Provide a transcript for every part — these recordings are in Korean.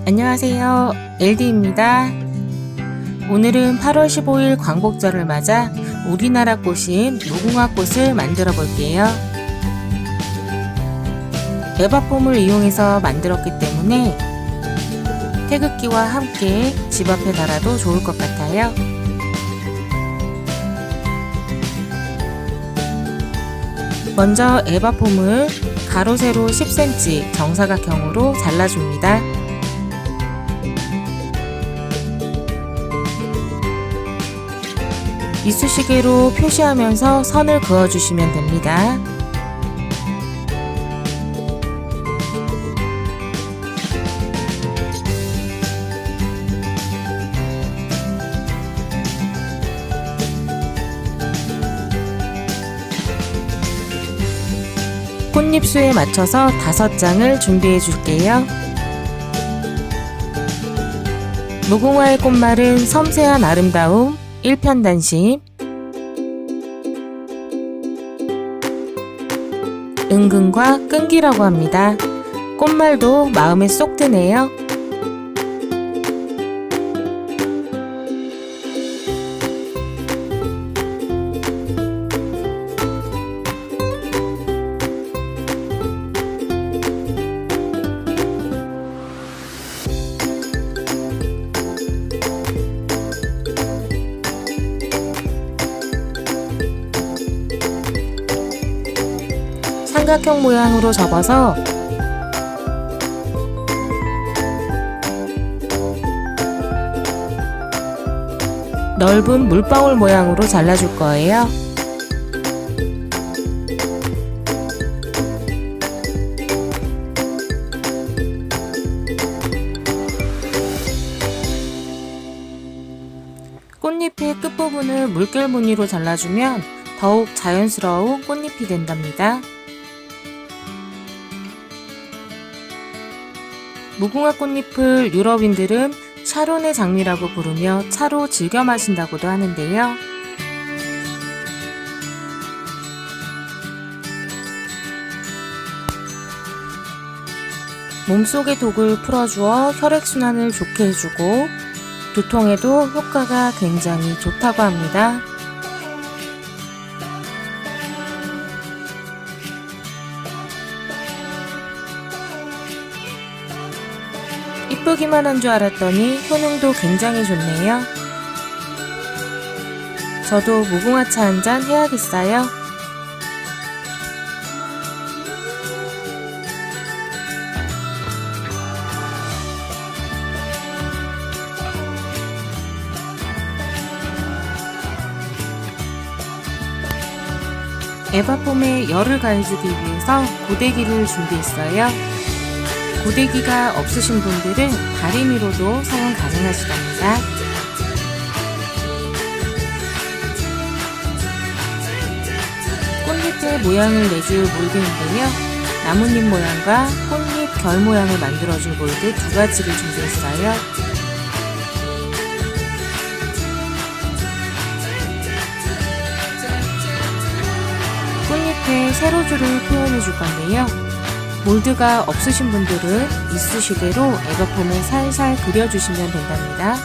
안녕하세요. LD입니다. 오늘은 8월 15일 광복절을 맞아 우리나라 꽃인 무궁화 꽃을 만들어 볼게요. 에바폼을 이용해서 만들었기 때문에 태극기와 함께 집 앞에 달아도 좋을 것 같아요. 먼저 에바폼을 가로 세로 10cm 정사각형으로 잘라줍니다. 이쑤시개로 표시하면서 선을 그어주시면 됩니다. 꽃잎수에 맞춰서 5장을 준비해 줄게요. 무궁화의 꽃말은 섬세한 아름다움, 일편단심, 은근과 끈기라고 합니다. 꽃말도 마음에 쏙 드네요. 삼각형 모양으로 접어서 넓은 물방울 모양으로 잘라줄 거예요. 꽃잎의 끝부분을 물결 무늬로 잘라주면 더욱 자연스러운 꽃잎이 된답니다. 무궁화 꽃잎을 유럽인들은 샤론의 장미라고 부르며 차로 즐겨 마신다고도 하는데요. 몸속의 독을 풀어주어 혈액순환을 좋게 해주고 두통에도 효과가 굉장히 좋다고 합니다. 이쁘기만 한 줄 알았더니 효능도 굉장히 좋네요. 저도 무궁화차 한잔 해야겠어요. 에바폼에 열을 가해주기 위해서 고데기를 준비했어요. 고데기가 없으신 분들은 다리미로도 사용 가능하시답니다. 꽃잎의 모양을 내줄 몰드인데요. 나뭇잎 모양과 꽃잎 결 모양을 만들어줄 몰드 2가지를 준비했어요. 꽃잎에 세로줄을 표현해 줄 건데요. 몰드가 없으신 분들은 이쑤시개로 에바폼을 살살 그려주시면 된답니다.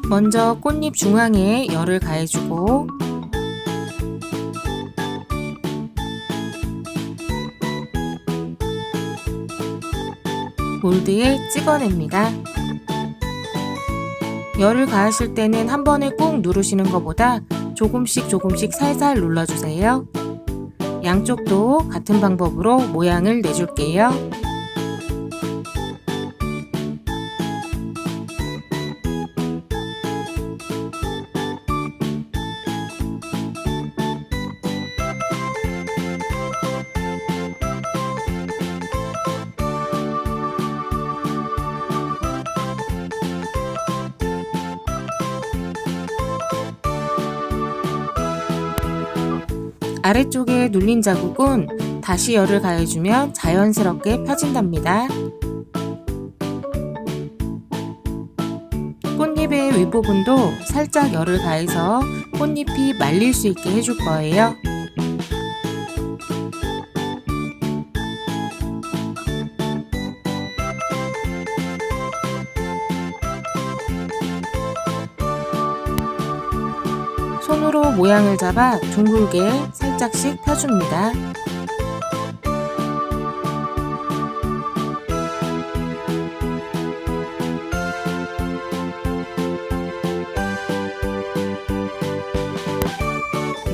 먼저 꽃잎 중앙에 열을 가해주고 몰드에 찍어냅니다. 열을 가하실 때는 한 번에 꾹 누르시는 것보다 조금씩 살살 눌러주세요. 양쪽도 같은 방법으로 모양을 내줄게요. 아래쪽에 눌린 자국은 다시 열을 가해주면 자연스럽게 펴진답니다. 꽃잎 꽃잎의 윗부분도 살짝 열을 가해서 꽃잎이 말릴 수 있게 해줄 거예요. 손으로 모양을 잡아 둥글게 살짝씩 펴줍니다.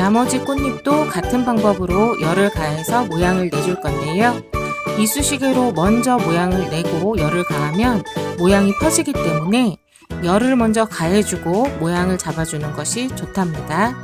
나머지 꽃잎도 같은 방법으로 열을 가해서 모양을 내줄 건데요. 이쑤시개로 먼저 모양을 내고 열을 가하면 모양이 펴지기 때문에 열을 먼저 가해주고 모양을 잡아주는 것이 좋답니다.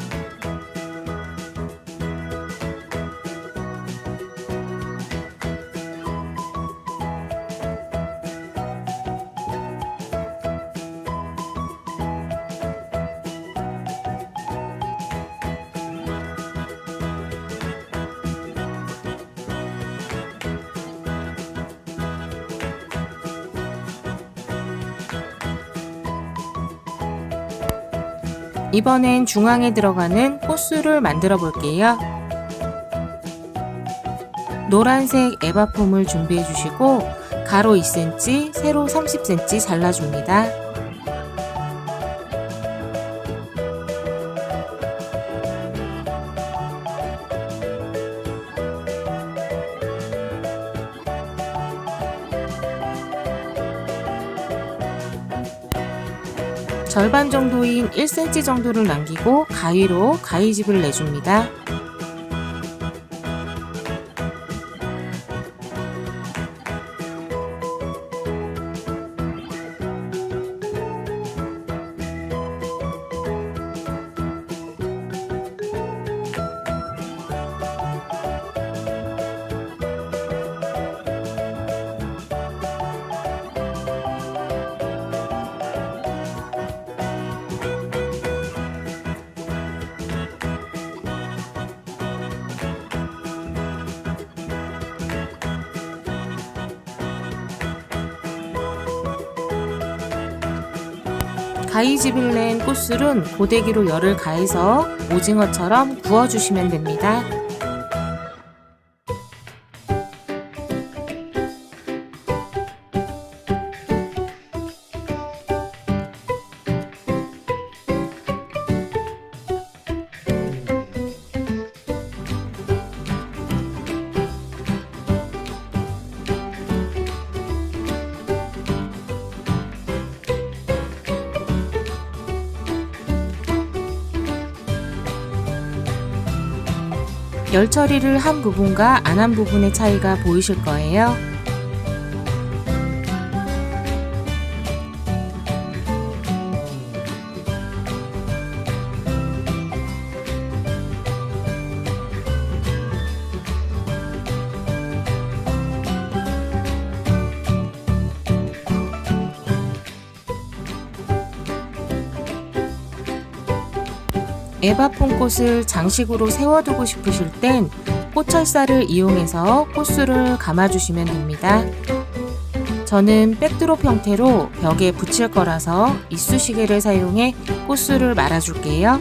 이번엔 중앙에 들어가는 꽃술을 만들어 볼게요. 노란색 에바폼을 준비해 주시고 가로 2cm, 세로 30cm 잘라줍니다. 절반 정도인 1cm 정도를 남기고 가위로 가위집을 내줍니다. 가위집을 낸 꽃술은 고데기로 열을 가해서 오징어처럼 구워주시면 됩니다. 열 처리를 한 부분과 안 한 부분의 차이가 보이실 거예요. 에바폼 꽃을 장식으로 세워두고 싶으실 땐 꽃철사를 이용해서 꽃술을 감아주시면 됩니다. 저는 백드롭 형태로 벽에 붙일 거라서 이쑤시개를 사용해 꽃술을 말아줄게요.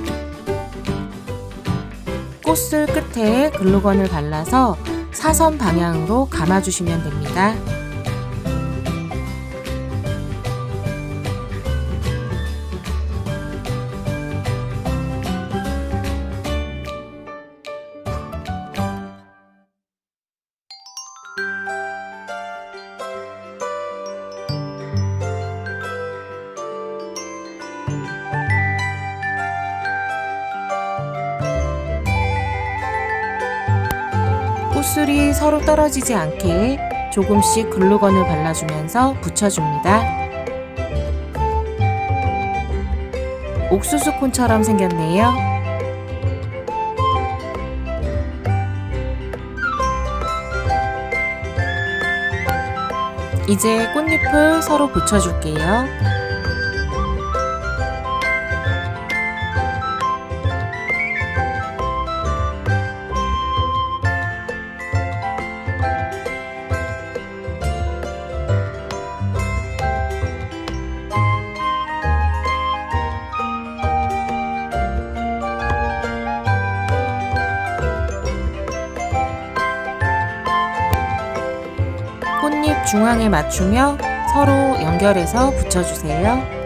꽃술 끝에 글루건을 발라서 사선 방향으로 감아주시면 됩니다. 꽃술이 서로 떨어지지 않게 조금씩 글루건을 발라주면서 붙여줍니다. 옥수수콘처럼 생겼네요. 이제 꽃잎을 서로 붙여줄게요. 중앙에 맞추며 서로 연결해서 붙여주세요.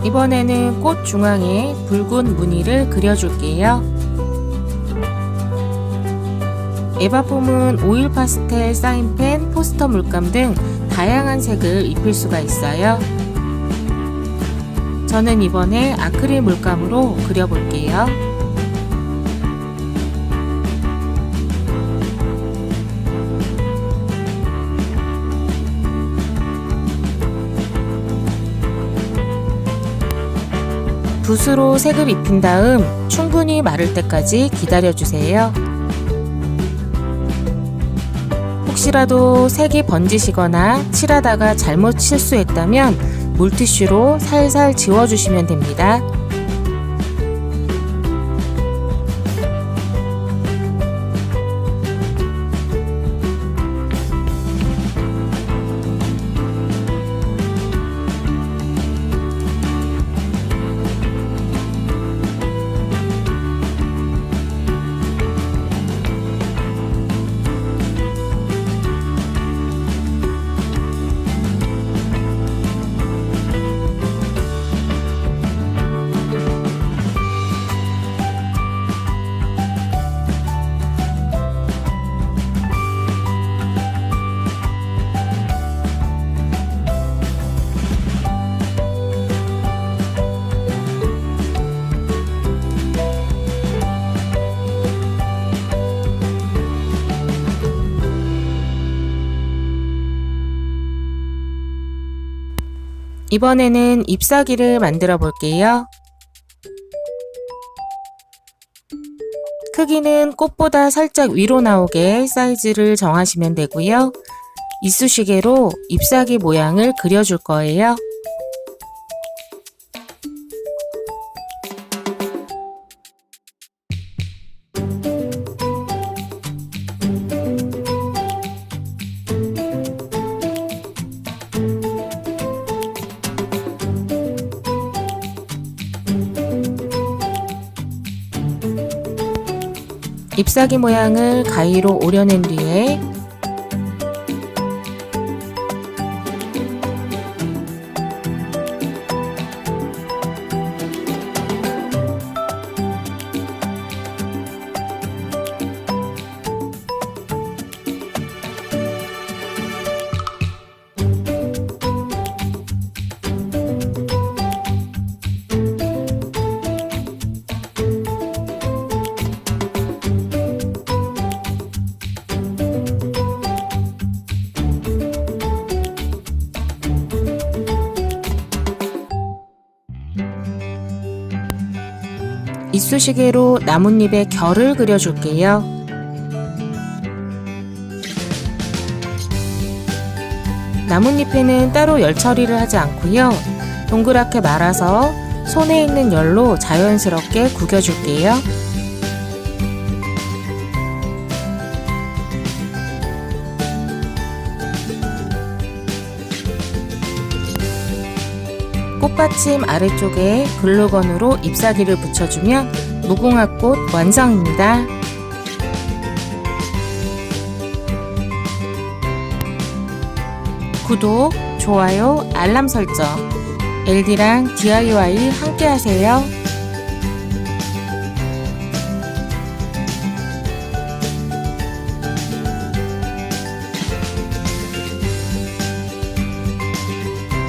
이번에는 꽃 중앙에 붉은 무늬를 그려줄게요. 에바폼은 오일 파스텔, 사인펜, 포스터 물감 등 다양한 색을 입힐 수가 있어요. 저는 이번에 아크릴 물감으로 그려볼게요. 붓으로 색을 입힌 다음 충분히 마를 때까지 기다려주세요. 혹시라도 색이 번지시거나 칠하다가 잘못 실수했다면 물티슈로 살살 지워주시면 됩니다. 이번에는 잎사귀를 만들어 볼게요. 크기는 꽃보다 살짝 위로 나오게 사이즈를 정하시면 되고요. 이쑤시개로 잎사귀 모양을 그려줄 거예요. 잎사귀 모양을 가위로 오려낸 뒤에 이쑤시개로 나뭇잎에 결을 그려줄게요. 나뭇잎에는 따로 열 처리를 하지 않고요. 동그랗게 말아서 손에 있는 열로 자연스럽게 구겨줄게요. 꽃받침 아래쪽에 글루건으로 잎사귀를 붙여주면 무궁화 꽃 완성입니다. 구독, 좋아요, 알람 설정, LD랑 DIY 함께 하세요.